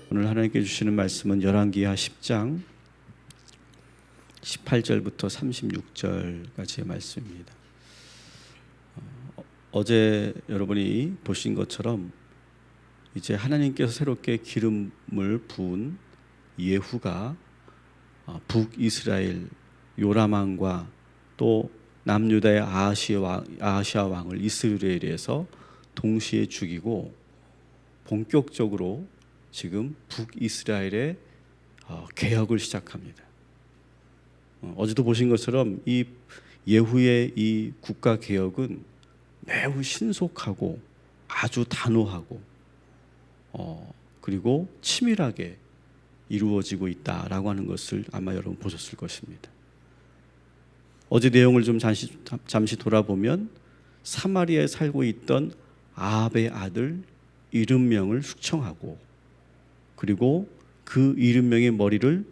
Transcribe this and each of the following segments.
오늘 하나님께 주시는 말씀은 열왕기하 10장 18절부터 36절까지의 말씀입니다. 어제 여러분이 보신 것처럼 이제 하나님께서 새롭게 기름을 부은 예후가 북이스라엘 요람 왕과 또 남유다의 아하시아 왕을 이스라엘에서 동시에 죽이고 본격적으로 지금 북이스라엘의 개혁을 시작합니다. 어제도 보신 것처럼 이 예후의 이 국가 개혁은 매우 신속하고 아주 단호하고 그리고 치밀하게 이루어지고 있다라고 하는 것을 아마 여러분 보셨을 것입니다. 어제 내용을 좀 잠시 돌아보면 사마리아에 살고 있던 아합의 아들 70명을 숙청하고 그리고 그 70명의 머리를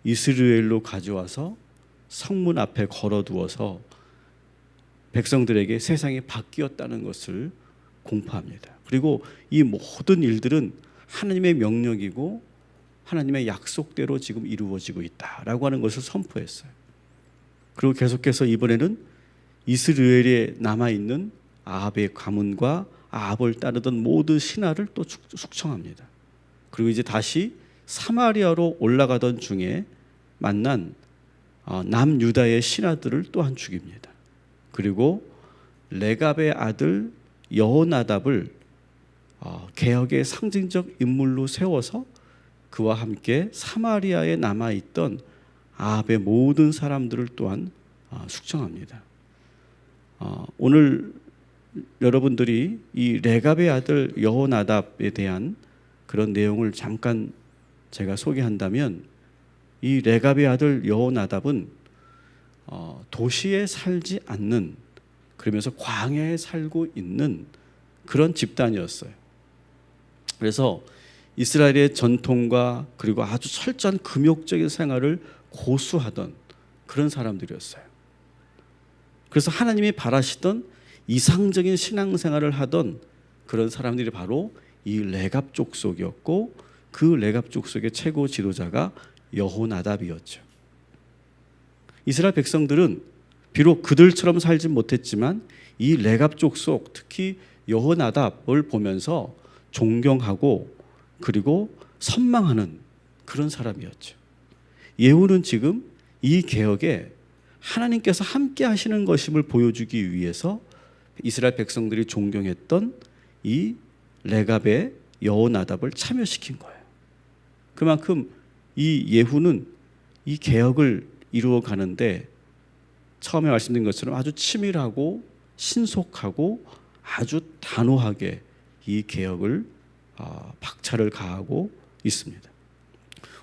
이스라엘로 가져와서 성문 앞에 걸어두어서 백성들에게 세상이 바뀌었다는 것을 공포합니다. 그리고 이 모든 일들은 하나님의 명령이고 하나님의 약속대로 지금 이루어지고 있다라고 하는 것을 선포했어요. 그리고 계속해서 이번에는 이스라엘에 남아있는 아합의 가문과 아합을 따르던 모든 신하를 또 숙청합니다. 그리고 이제 다시 사마리아로 올라가던 중에 만난 남유다의 신하들을 또한 죽입니다. 그리고 레갑의 아들 여호나답을 개혁의 상징적 인물로 세워서 그와 함께 사마리아에 남아있던 아합의 모든 사람들을 또한 숙청합니다. 오늘 여러분들이 이 레갑의 아들 여호나답에 대한 그런 내용을 잠깐 제가 소개한다면 이 레갑의 아들 여호나답은 도시에 살지 않는 그러면서 광야에 살고 있는 그런 집단이었어요. 그래서 이스라엘의 전통과 그리고 아주 철저한 금욕적인 생활을 고수하던 그런 사람들이었어요. 그래서 하나님이 바라시던 이상적인 신앙생활을 하던 그런 사람들이 바로 이 레갑 족속이었고 그 레갑 족속의 최고 지도자가 여호나답이었죠. 이스라엘 백성들은 비록 그들처럼 살지 못했지만 이 레갑 족속 특히 여호나답을 보면서 존경하고 그리고 선망하는 그런 사람이었죠. 예후는 지금 이 개혁에 하나님께서 함께 하시는 것임을 보여주기 위해서 이스라엘 백성들이 존경했던 이 레갑의 여호나답을 참여시킨 거예요. 그만큼 이 예후는 이 개혁을 이루어 가는데 처음에 말씀드린 것처럼 아주 치밀하고 신속하고 아주 단호하게 이 개혁을 박차를 가하고 있습니다.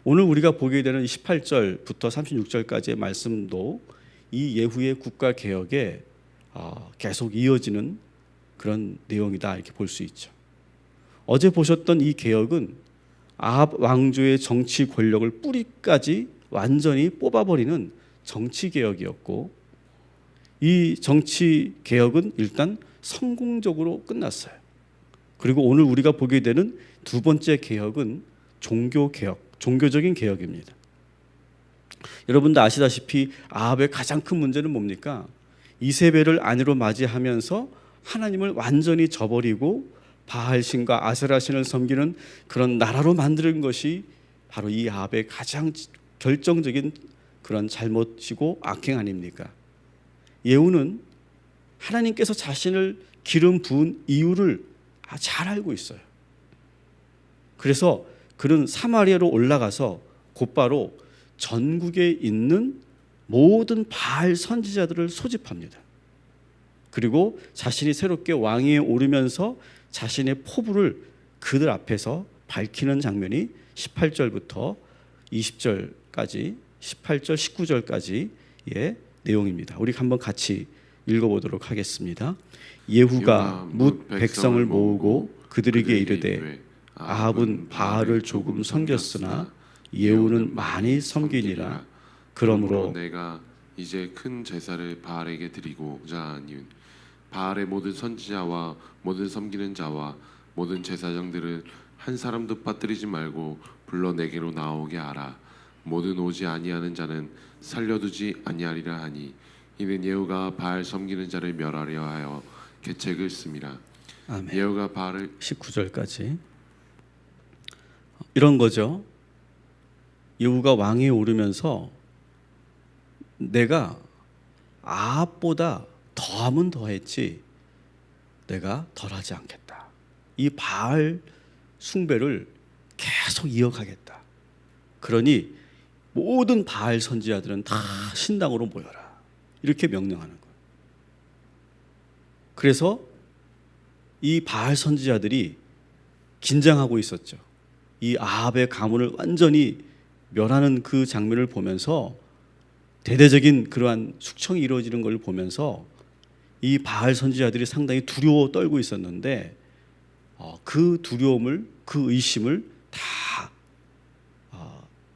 오늘 우리가 보게 되는 18절부터 36절까지의 말씀도 이 예후의 국가 개혁에 계속 이어지는 그런 내용이다 이렇게 볼 수 있죠. 어제 보셨던 이 개혁은 아합 왕조의 정치 권력을 뿌리까지 완전히 뽑아버리는 정치 개혁이었고 이 정치 개혁은 일단 성공적으로 끝났어요. 그리고 오늘 우리가 보게 되는 두 번째 개혁은 종교 개혁, 종교적인 개혁입니다. 여러분도 아시다시피 아합의 가장 큰 문제는 뭡니까? 이세벨을 아내로 맞이하면서 하나님을 완전히 저버리고 바알신과 아세라신을 섬기는 그런 나라로 만드는 것이 바로 이 아합의 가장 결정적인 그런 잘못이고 악행 아닙니까? 예후는 하나님께서 자신을 기름 부은 이유를 잘 알고 있어요. 그래서 그는 사마리아로 올라가서 곧바로 전국에 있는 모든 바알 선지자들을 소집합니다. 그리고 자신이 새롭게 왕위에 오르면서 자신의 포부를 그들 앞에서 밝히는 장면이 18절부터 20절까지 18절 19절까지의 내용입니다. 우리 한번 같이 읽어보도록 하겠습니다. 예후가 뭇 백성을 모으고 그들에게 이르되 아합은 바알을 조금 섬겼으나 예후는 많이 섬기니라. 그러므로 내가 이제 큰 제사를 바알에게 드리고자 하니 바알의 모든 선지자와 모든 섬기는 자와 모든 제사장들을 한 사람도 빠뜨리지 말고 불러 내게로 나오게 하라. 모든 오지 아니하는 자는 살려두지 아니하리라 하니 이는 예후가 바알 섬기는 자를 멸하려 하여 계책을 씁니다. 아멘. 예후가 바알을 19절까지 이런 거죠. 예후가 왕위에 오르면서 내가 아합보다 더하면 더했지 내가 덜하지 않겠다. 이 바알 숭배를 계속 이어가겠다. 그러니 모든 바알 선지자들은 다 신당으로 모여라. 이렇게 명령하는 거예요. 그래서 이 바알 선지자들이 긴장하고 있었죠. 이 아합의 가문을 완전히 멸하는 그 장면을 보면서 대대적인 그러한 숙청이 이루어지는 걸 보면서 이 바알 선지자들이 상당히 두려워 떨고 있었는데 그 두려움을 그 의심을 다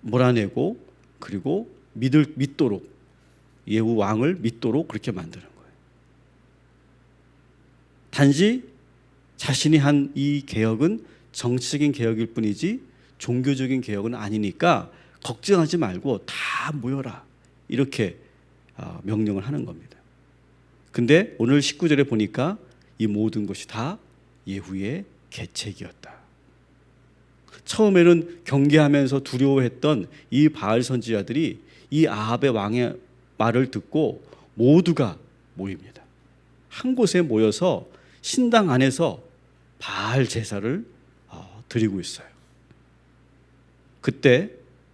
몰아내고 그리고 믿도록 예후 왕을 믿도록 그렇게 만드는 거예요. 단지 자신이 한 이 개혁은 정치적인 개혁일 뿐이지 종교적인 개혁은 아니니까 걱정하지 말고 다 모여라 이렇게 명령을 하는 겁니다. 근데 오늘 19절에 보니까 이 모든 것이 다 예후의 계책이었다. 처음에는 경계하면서 두려워했던 이 바알 선지자들이 이 아합의 왕의 말을 듣고 모두가 모입니다. 한 곳에 모여서 신당 안에서 바알 제사를 드리고 있어요. 그때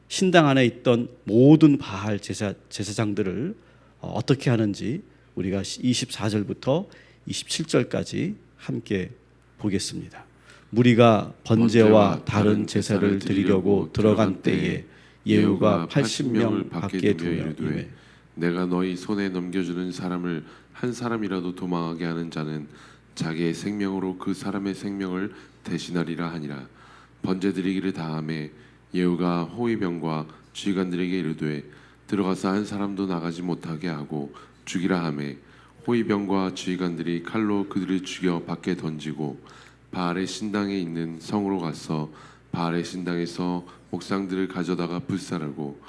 신당 안에 있던 모든 바알 제사장들을 어떻게 하는지 우리가 24절부터 27절까지 함께 보겠습니다. 무리가 번제와 다른 제사를 드리려고 들어간 때에 예후가 80명 밖에 두며 이르되 내가 너희 손에 넘겨주는 사람을 한 사람이라도 도망하게 하는 자는 자기의 생명으로 그 사람의 생명을 대신하리라 하니라. 번제 드리기를 다함에 예후가 호위병과 지휘관들에게 이르되 들어가서 한 사람도 나가지 못하게 하고 죽이라 하매 호위병과 지휘관들이 칼로 그들을 죽여 밖에 던지고 바알의 신당에 있는 성으로 가서 바알의 신당에서 목상들을 가져다가 불살하고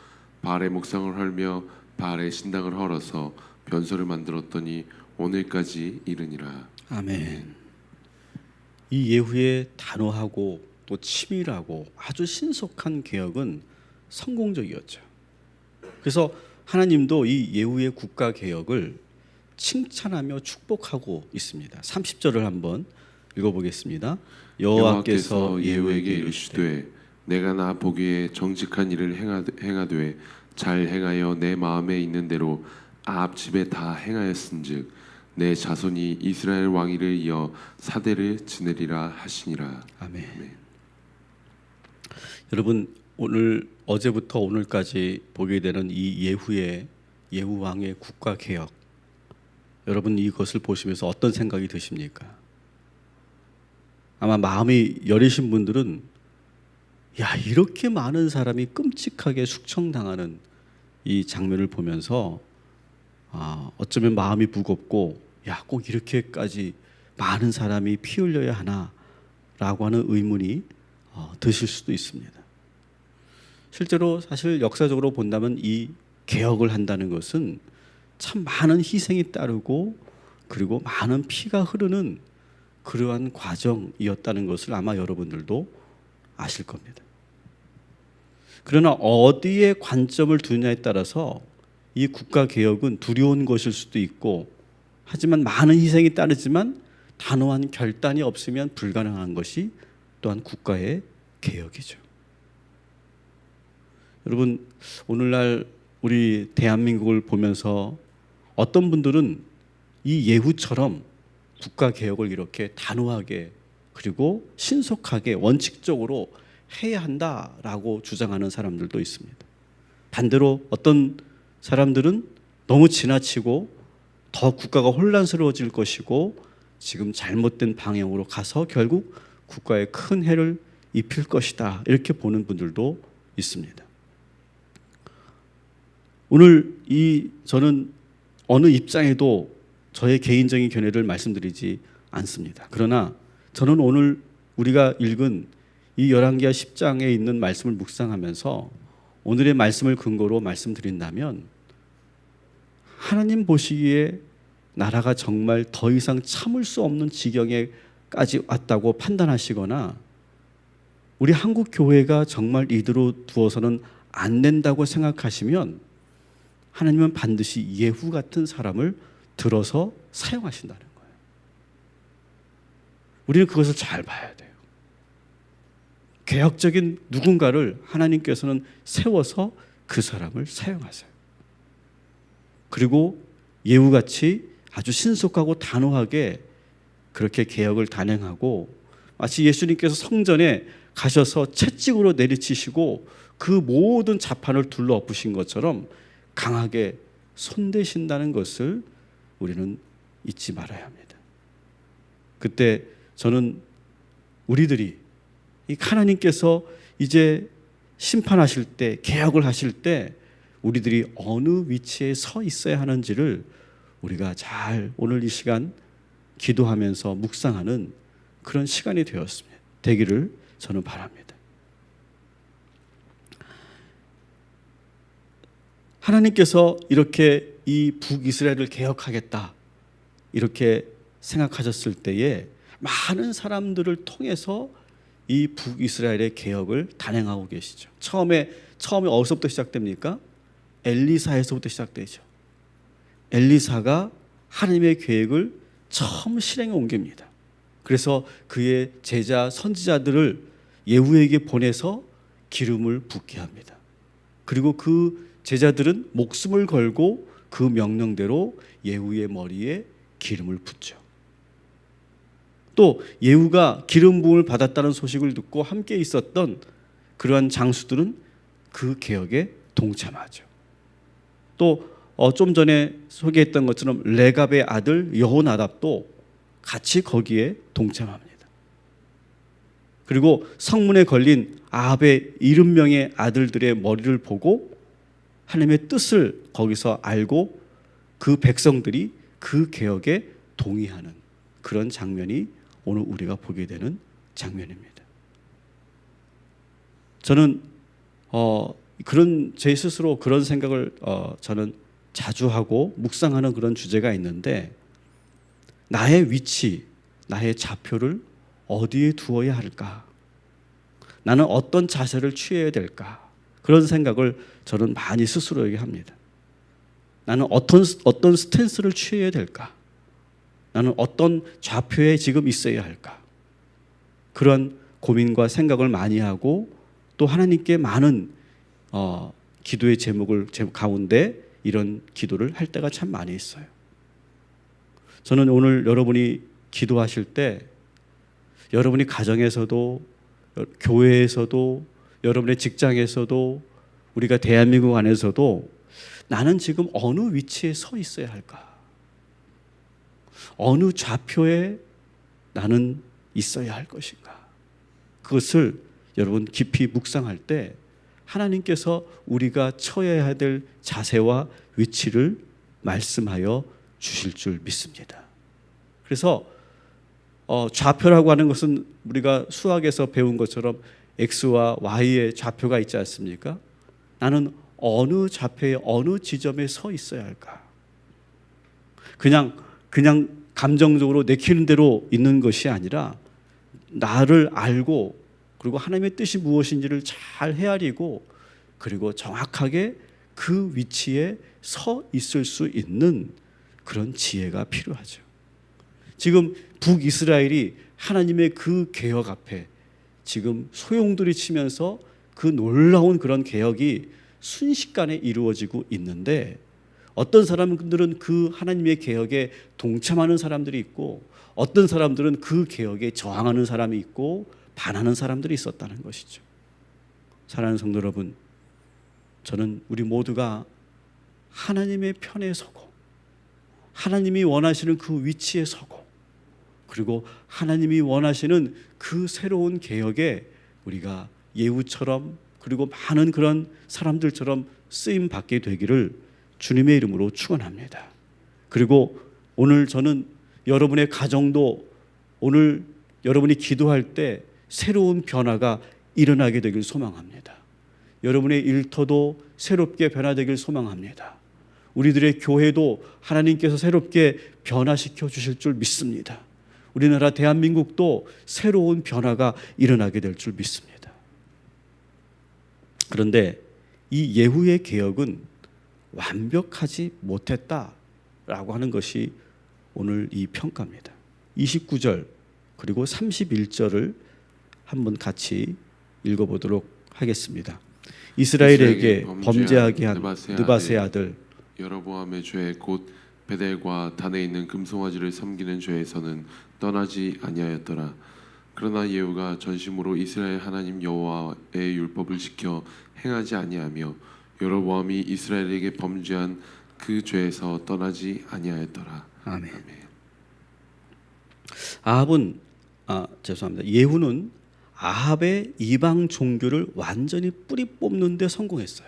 바알의 목상을 헐며 바알의 신당을 헐어서 변소를 만들었더니 오늘까지 이르니라. 아멘. 이 예후의 단호하고 또 치밀하고 아주 신속한 개혁은 성공적이었죠. 그래서 하나님도 이 예후의 국가 개혁을 칭찬하며 축복하고 있습니다. 30절을 한번 읽어보겠습니다. 여호와께서 예후에게 이르시되 내가 나 보기에 정직한 일을 행하되 잘 행하여 내 마음에 있는 대로 아합 집에 다 행하였은즉 내 자손이 이스라엘 왕위를 이어 사대를 지내리라 하시니라. 아멘. 여러분 오늘 어제부터 오늘까지 보게 되는 이 예후 왕의 국가 개혁, 여러분 이것을 보시면서 어떤 생각이 드십니까? 아마 마음이 여리신 분들은 야, 이렇게 많은 사람이 끔찍하게 숙청당하는 이 장면을 보면서 어쩌면 마음이 무겁고 야, 꼭 이렇게까지 많은 사람이 피 흘려야 하나라고 하는 의문이 드실 수도 있습니다. 실제로 사실 역사적으로 본다면 이 개혁을 한다는 것은 참 많은 희생이 따르고 그리고 많은 피가 흐르는 그러한 과정이었다는 것을 아마 여러분들도 아실 겁니다. 그러나 어디에 관점을 두느냐에 따라서 이 국가 개혁은 두려운 것일 수도 있고 하지만 많은 희생이 따르지만 단호한 결단이 없으면 불가능한 것이 또한 국가의 개혁이죠. 여러분 오늘날 우리 대한민국을 보면서 어떤 분들은 이 예후처럼 국가 개혁을 이렇게 단호하게 그리고 신속하게 원칙적으로 해야 한다라고 주장하는 사람들도 있습니다. 반대로 어떤 사람들은 너무 지나치고 더 국가가 혼란스러워질 것이고 지금 잘못된 방향으로 가서 결국 국가에 큰 해를 입힐 것이다 이렇게 보는 분들도 있습니다. 오늘 저는 어느 입장에도 저의 개인적인 견해를 말씀드리지 않습니다. 그러나 저는 오늘 우리가 읽은 이 열왕기하 10장에 있는 말씀을 묵상하면서 오늘의 말씀을 근거로 말씀드린다면, 하나님 보시기에 나라가 정말 더 이상 참을 수 없는 지경에까지 왔다고 판단하시거나 우리 한국 교회가 정말 이대로 두어서는 안 된다고 생각하시면 하나님은 반드시 예후 같은 사람을 들어서 사용하신다는 거예요. 우리는 그것을 잘 봐야 돼요. 개혁적인 누군가를 하나님께서는 세워서 그 사람을 사용하세요. 그리고 예후같이 아주 신속하고 단호하게 그렇게 개혁을 단행하고, 마치 예수님께서 성전에 가셔서 채찍으로 내리치시고 그 모든 자판을 둘러엎으신 것처럼 강하게 손대신다는 것을 우리는 잊지 말아야 합니다. 그때 저는 우리들이 이 하나님께서 이제 심판하실 때, 개혁을 하실 때 우리들이 어느 위치에 서 있어야 하는지를 우리가 잘 오늘 이 시간 기도하면서 묵상하는 그런 시간이 되기를 저는 바랍니다. 하나님께서 이렇게 이 북이스라엘을 개혁하겠다 이렇게 생각하셨을 때에 많은 사람들을 통해서 이 북이스라엘의 개혁을 단행하고 계시죠. 처음에 어디서부터 시작됩니까? 엘리사에서부터 시작되죠. 엘리사가 하나님의 계획을 처음 실행에 옮깁니다. 그래서 그의 제자 선지자들을 예후에게 보내서 기름을 붓게 합니다. 그리고 그 제자들은 목숨을 걸고 그 명령대로 예후의 머리에 기름을 붓죠. 또 예후가 기름 부음을 받았다는 소식을 듣고 함께 있었던 그러한 장수들은 그 개혁에 동참하죠. 또 좀 전에 소개했던 것처럼 레갑의 아들 여호나답도 같이 거기에 동참합니다. 그리고 성문에 걸린 아합의 70명의 아들들의 머리를 보고 하나님의 뜻을 거기서 알고 그 백성들이 그 개혁에 동의하는 그런 장면이 오늘 우리가 보게 되는 장면입니다. 저는 그런 제 스스로 그런 생각을 저는 자주 하고 묵상하는 그런 주제가 있는데, 나의 위치, 나의 좌표를 어디에 두어야 할까? 나는 어떤 자세를 취해야 될까? 그런 생각을 저는 많이 스스로에게 합니다. 나는 어떤 스탠스를 취해야 될까? 나는 어떤 좌표에 지금 있어야 할까? 그런 고민과 생각을 많이 하고 또 하나님께 많은 기도의 제목을 가운데 이런 기도를 할 때가 참 많이 있어요. 저는 오늘 여러분이 기도하실 때 여러분이 가정에서도 교회에서도 여러분의 직장에서도 우리가 대한민국 안에서도 나는 지금 어느 위치에 서 있어야 할까? 어느 좌표에 나는 있어야 할 것인가? 그것을 여러분 깊이 묵상할 때 하나님께서 우리가 처해야 될 자세와 위치를 말씀하여 주실 줄 믿습니다. 그래서 좌표라고 하는 것은 우리가 수학에서 배운 것처럼 X와 Y의 좌표가 있지 않습니까? 나는 어느 좌표에 어느 지점에 서 있어야 할까? 그냥 감정적으로 내키는 대로 있는 것이 아니라 나를 알고 그리고 하나님의 뜻이 무엇인지를 잘 헤아리고 그리고 정확하게 그 위치에 서 있을 수 있는 그런 지혜가 필요하죠. 지금 북이스라엘이 하나님의 그 개혁 앞에 지금 소용돌이 치면서 그 놀라운 그런 개혁이 순식간에 이루어지고 있는데, 어떤 사람들은 그 하나님의 개혁에 동참하는 사람들이 있고 어떤 사람들은 그 개혁에 저항하는 사람이 있고 반하는 사람들이 있었다는 것이죠. 사랑하는 성도 여러분, 저는 우리 모두가 하나님의 편에 서고 하나님이 원하시는 그 위치에 서고 그리고 하나님이 원하시는 그 새로운 개혁에 우리가 예후처럼 그리고 많은 그런 사람들처럼 쓰임 받게 되기를 주님의 이름으로 축원합니다. 그리고 오늘 저는 여러분의 가정도 오늘 여러분이 기도할 때 새로운 변화가 일어나게 되길 소망합니다. 여러분의 일터도 새롭게 변화되길 소망합니다. 우리들의 교회도 하나님께서 새롭게 변화시켜 주실 줄 믿습니다. 우리나라 대한민국도 새로운 변화가 일어나게 될 줄 믿습니다. 그런데 이 예후의 개혁은 완벽하지 못했다라고 하는 것이 오늘 이 평가입니다. 29절 그리고 31절을 한번 같이 읽어보도록 하겠습니다. 이스라엘에게 범죄하게 한 느바세 아들 여로보암의 죄 곧 베델과 단에 있는 금송아지를 섬기는 죄에서는 떠나지 아니하였더라. 그러나 예후가 전심으로 이스라엘 하나님 여호와의 율법을 지켜 행하지 아니하며 여로보암이 이스라엘에게 범죄한 그 죄에서 떠나지 아니하였더라. 아멘. 아합은 예후는 아합의 이방 종교를 완전히 뿌리 뽑는 데 성공했어요.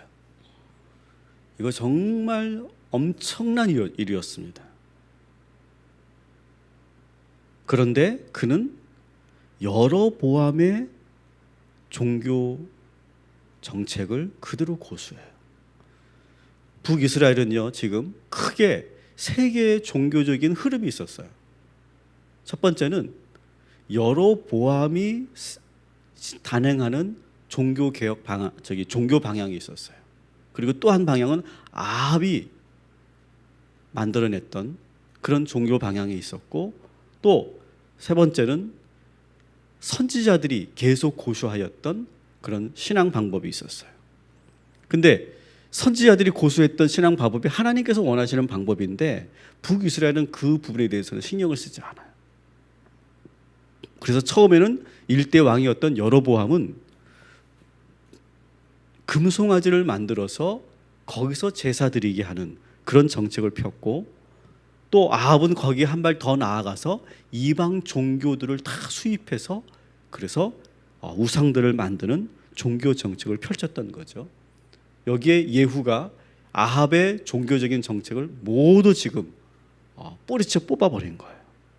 이거 정말 엄청난 일이었습니다. 그런데 그는 여로보암의 종교 정책을 그대로 고수해요. 북이스라엘은요, 지금 크게 세 개의 종교적인 흐름이 있었어요. 첫 번째는 여로보암이 단행하는 종교 방향이 있었어요. 그리고 또 한 방향은 아합이 만들어냈던 그런 종교 방향이 있었고, 또 세 번째는 선지자들이 계속 고수하였던 그런 신앙 방법이 있었어요. 근데 선지자들이 고수했던 신앙 방법이 하나님께서 원하시는 방법인데 북이스라엘은 그 부분에 대해서는 신경을 쓰지 않아요. 그래서 처음에는 일대 왕이었던 여로보암은 금송아지를 만들어서 거기서 제사 드리게 하는 그런 정책을 폈고, 또 아합은 거기에 한 발 더 나아가서 이방 종교들을 다 수입해서 그래서 우상들을 만드는 종교 정책을 펼쳤던 거죠. 여기에 예후가 아합의 종교적인 정책을 모두 지금 뿌리쳐 뽑아버린 거예요.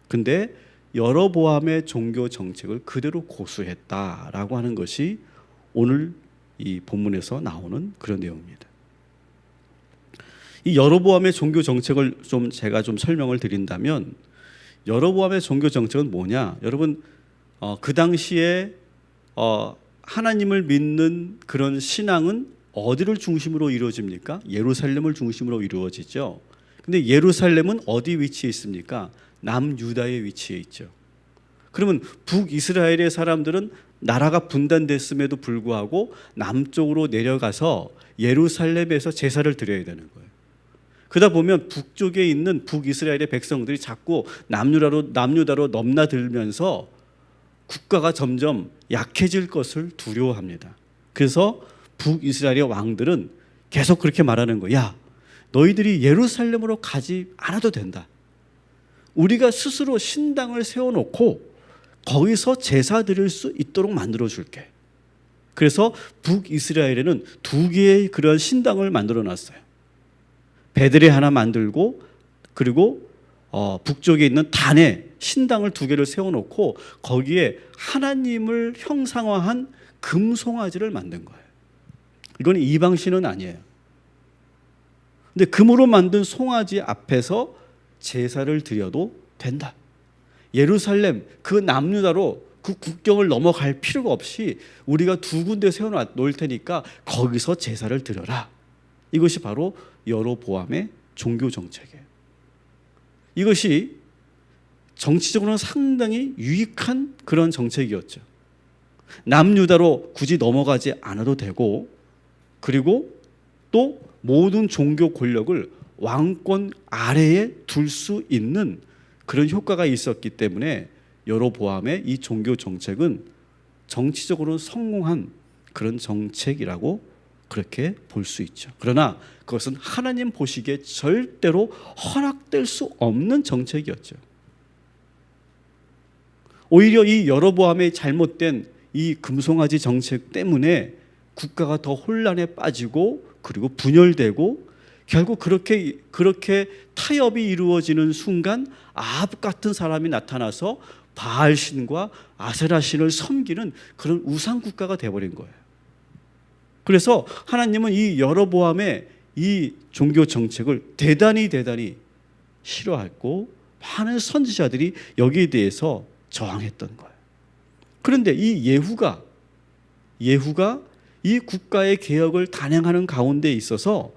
근데 여로보암의 종교 정책을 그대로 고수했다라고 하는 것이 오늘 이 본문에서 나오는 그런 내용입니다. 이 여로보암의 종교 정책을 제가 좀 설명을 드린다면, 여로보암의 종교 정책은 뭐냐? 여러분, 그 당시에 하나님을 믿는 그런 신앙은 어디를 중심으로 이루어집니까? 예루살렘을 중심으로 이루어지죠. 근데 예루살렘은 어디 위치에 있습니까? 남유다에 위치해 있죠. 그러면 북이스라엘의 사람들은 나라가 분단됐음에도 불구하고 남쪽으로 내려가서 예루살렘에서 제사를 드려야 되는 거예요. 그러다 보면 북쪽에 있는 북이스라엘의 백성들이 자꾸 남유다로 넘나들면서 국가가 점점 약해질 것을 두려워합니다. 그래서 북이스라엘의 왕들은 계속 그렇게 말하는 거야. 야, 너희들이 예루살렘으로 가지 않아도 된다. 우리가 스스로 신당을 세워놓고 거기서 제사 드릴 수 있도록 만들어 줄게. 그래서 북이스라엘에는 두 개의 그런 신당을 만들어 놨어요. 베들에 하나 만들고, 그리고 북쪽에 있는 단에 신당을 두 개를 세워놓고 거기에 하나님을 형상화한 금송아지를 만든 거예요. 이건 이방신은 아니에요. 근데 금으로 만든 송아지 앞에서 제사를 드려도 된다. 예루살렘 그 남유다로 그 국경을 넘어갈 필요가 없이 우리가 두 군데 세워놓을 테니까 거기서 제사를 드려라. 이것이 바로 여로보암의 종교 정책이에요. 이것이 정치적으로는 상당히 유익한 그런 정책이었죠. 남유다로 굳이 넘어가지 않아도 되고, 그리고 또 모든 종교 권력을 왕권 아래에 둘 수 있는 그런 효과가 있었기 때문에 여로보암의 이 종교 정책은 정치적으로 성공한 그런 정책이라고 그렇게 볼 수 있죠. 그러나 그것은 하나님 보시기에 절대로 허락될 수 없는 정책이었죠. 오히려 이 여로보암의 잘못된 이 금송아지 정책 때문에 국가가 더 혼란에 빠지고, 그리고 분열되고, 결국 그렇게 타협이 이루어지는 순간 아합 같은 사람이 나타나서 바알신과 아세라신을 섬기는 그런 우상 국가가 되어버린 거예요. 그래서 하나님은 이 여로보암의 이 종교 정책을 대단히 싫어했고 많은 선지자들이 여기에 대해서 저항했던 거예요. 그런데 이 예후가 이 국가의 개혁을 단행하는 가운데 있어서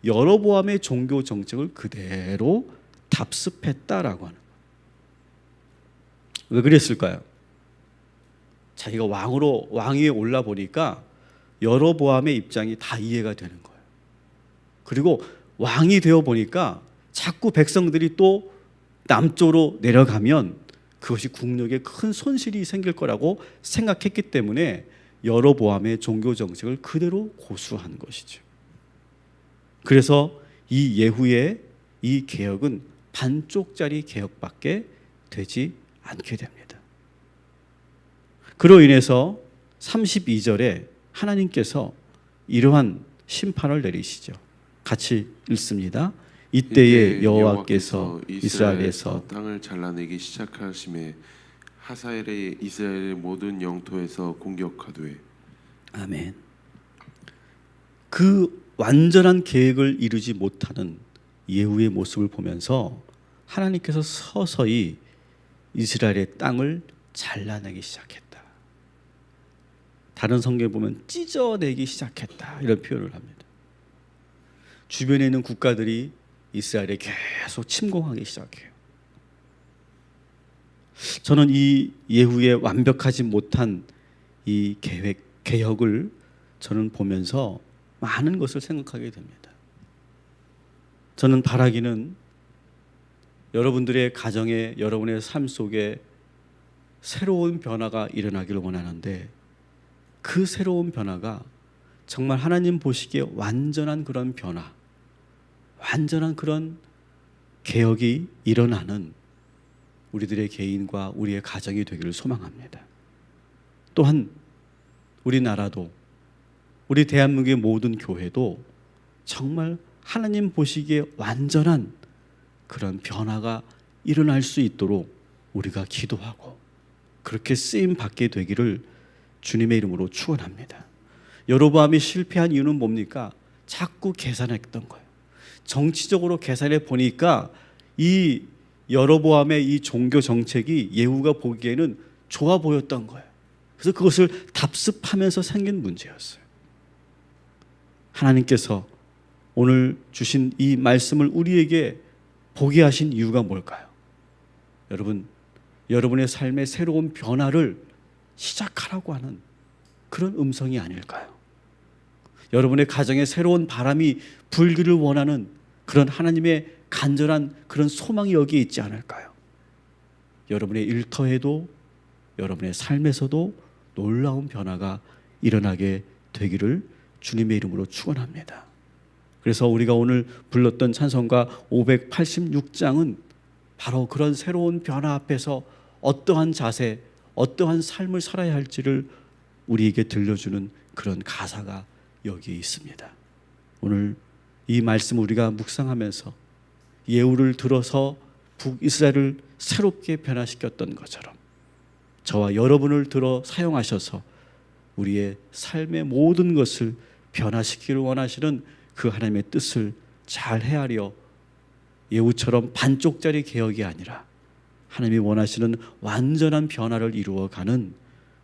여로보암의 종교 정책을 그대로 답습했다라고 하는 거예요. 왜 그랬을까요? 자기가 왕위에 올라 보니까 여로보암의 입장이 다 이해가 되는 거예요. 그리고 왕이 되어 보니까 자꾸 백성들이 또 남쪽으로 내려가면 그것이 국력에 큰 손실이 생길 거라고 생각했기 때문에 여로보암의 종교 정책을 그대로 고수한 것이죠. 그래서 이 예후의 이 개혁은 반쪽짜리 개혁밖에 되지 않게 됩니다. 그로 인해서 32절에 하나님께서 이러한 심판을 내리시죠. 같이 읽습니다. 이때에 여호와께서 이스라엘에서 땅을 잘라내기 시작하심에 하사엘의 이스라엘의 모든 영토에서 공격하되. 아멘. 그 완전한 계획을 이루지 못하는 예후의 모습을 보면서 하나님께서 서서히 이스라엘의 땅을 잘라내기 시작했다. 다른 성경에 보면 찢어내기 시작했다 이런 표현을 합니다. 주변에 있는 국가들이 이스라엘에 계속 침공하기 시작해요. 저는 이 예후의 완벽하지 못한 이 개혁을 저는 보면서 많은 것을 생각하게 됩니다. 저는 바라기는 여러분들의 가정에, 여러분의 삶 속에 새로운 변화가 일어나기를 원하는데 그 새로운 변화가 정말 하나님 보시기에 완전한 그런 변화, 완전한 그런 개혁이 일어나는 우리들의 개인과 우리의 가정이 되기를 소망합니다. 또한 우리나라도, 우리 대한민국의 모든 교회도 정말 하나님 보시기에 완전한 그런 변화가 일어날 수 있도록 우리가 기도하고 그렇게 쓰임 받게 되기를 주님의 이름으로 축원합니다. 여로보암이 실패한 이유는 뭡니까? 자꾸 계산했던 거예요. 정치적으로 계산해 보니까 이 여로보암의 이 종교 정책이 예후가 보기에는 좋아 보였던 거예요. 그래서 그것을 답습하면서 생긴 문제였어요. 하나님께서 오늘 주신 이 말씀을 우리에게 보게 하신 이유가 뭘까요? 여러분의 삶의 새로운 변화를 시작하라고 하는 그런 음성이 아닐까요? 여러분의 가정에 새로운 바람이 불기를 원하는 그런 하나님의 간절한 그런 소망이 여기에 있지 않을까요? 여러분의 일터에도 여러분의 삶에서도 놀라운 변화가 일어나게 되기를 주님의 이름으로 축원합니다. 그래서 우리가 오늘 불렀던 찬송가 586장은 바로 그런 새로운 변화 앞에서 어떠한 자세, 어떠한 삶을 살아야 할지를 우리에게 들려주는 그런 가사가 여기에 있습니다. 오늘 이 말씀 우리가 묵상하면서 예후를 들어서 북이스라엘을 새롭게 변화시켰던 것처럼 저와 여러분을 들어 사용하셔서 우리의 삶의 모든 것을 변화시키기를 원하시는 그 하나님의 뜻을 잘 헤아려 예후처럼 반쪽짜리 개혁이 아니라 하나님이 원하시는 완전한 변화를 이루어가는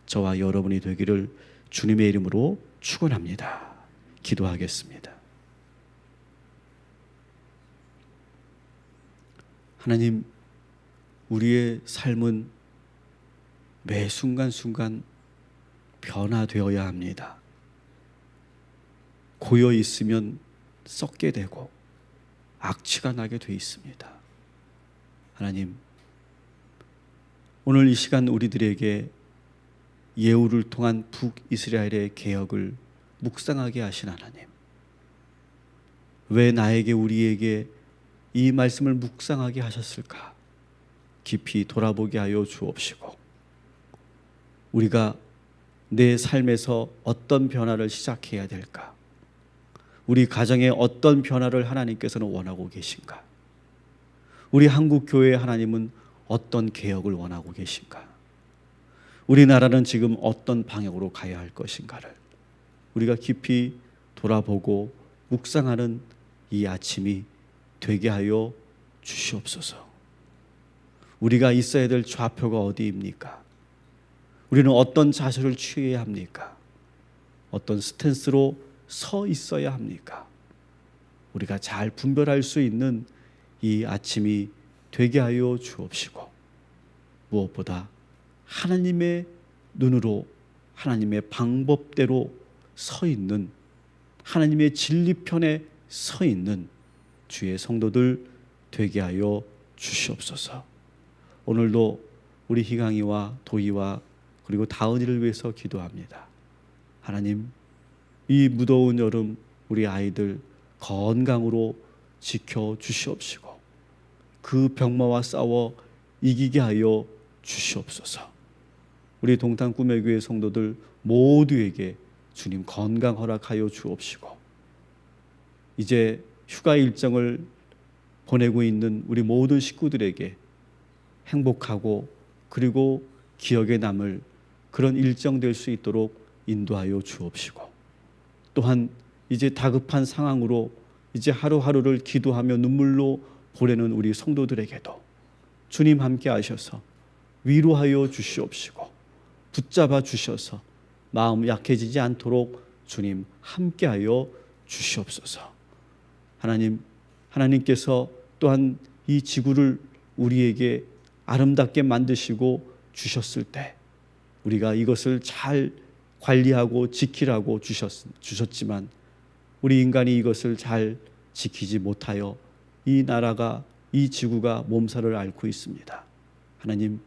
저와 여러분이 되기를 주님의 이름으로 축원합니다. 기도하겠습니다. 하나님, 우리의 삶은 매 순간순간 변화되어야 합니다. 고여 있으면 썩게 되고 악취가 나게 돼 있습니다. 하나님, 오늘 이 시간 우리들에게 예후를 통한 북이스라엘의 개혁을 묵상하게 하신 하나님, 왜 나에게 우리에게 이 말씀을 묵상하게 하셨을까? 깊이 돌아보게 하여 주옵시고 우리가 내 삶에서 어떤 변화를 시작해야 될까? 우리 가정에 어떤 변화를 하나님께서는 원하고 계신가? 우리 한국교회의 하나님은 어떤 개혁을 원하고 계신가? 우리나라는 지금 어떤 방향으로 가야 할 것인가를 우리가 깊이 돌아보고 묵상하는 이 아침이 되게 하여 주시옵소서. 우리가 있어야 될 좌표가 어디입니까? 우리는 어떤 자세를 취해야 합니까? 어떤 스탠스로 서 있어야 합니까? 우리가 잘 분별할 수 있는 이 아침이 되게 하여 주옵시고, 무엇보다 하나님의 눈으로 하나님의 방법대로 서 있는, 하나님의 진리편에 서 있는 주의 성도들 되게 하여 주시옵소서. 오늘도 우리 희강이와 도희와 그리고 다은이를 위해서 기도합니다. 하나님, 이 무더운 여름 우리 아이들 건강으로 지켜 주시옵시고 그 병마와 싸워 이기게 하여 주시옵소서. 우리 동탄 꿈의 교회 성도들 모두에게 주님 건강 허락하여 주옵시고, 이제 휴가 일정을 보내고 있는 우리 모든 식구들에게 행복하고 그리고 기억에 남을 그런 일정 될 수 있도록 인도하여 주옵시고, 또한 이제 다급한 상황으로 이제 하루하루를 기도하며 눈물로 보내는 우리 성도들에게도 주님 함께 하셔서 위로하여 주시옵시고 붙잡아 주셔서 마음 약해지지 않도록 주님 함께하여 주시옵소서. 하나님, 하나님께서 또한 이 지구를 우리에게 아름답게 만드시고 주셨을 때 우리가 이것을 잘 관리하고 지키라고 주셨지만 우리 인간이 이것을 잘 지키지 못하여 이 나라가, 이 지구가 몸살을 앓고 있습니다. 하나님,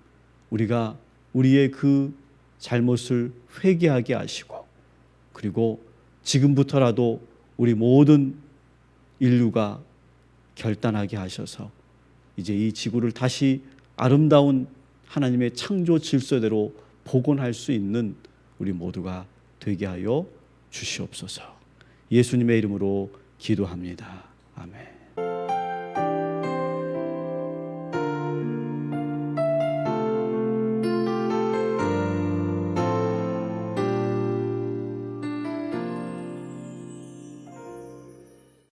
우리가 우리의 그 잘못을 회개하게 하시고, 그리고 지금부터라도 우리 모든 인류가 결단하게 하셔서 이제 이 지구를 다시 아름다운 하나님의 창조 질서대로 복원할 수 있는 우리 모두가 되게 하여 주시옵소서. 예수님의 이름으로 기도합니다. 아멘.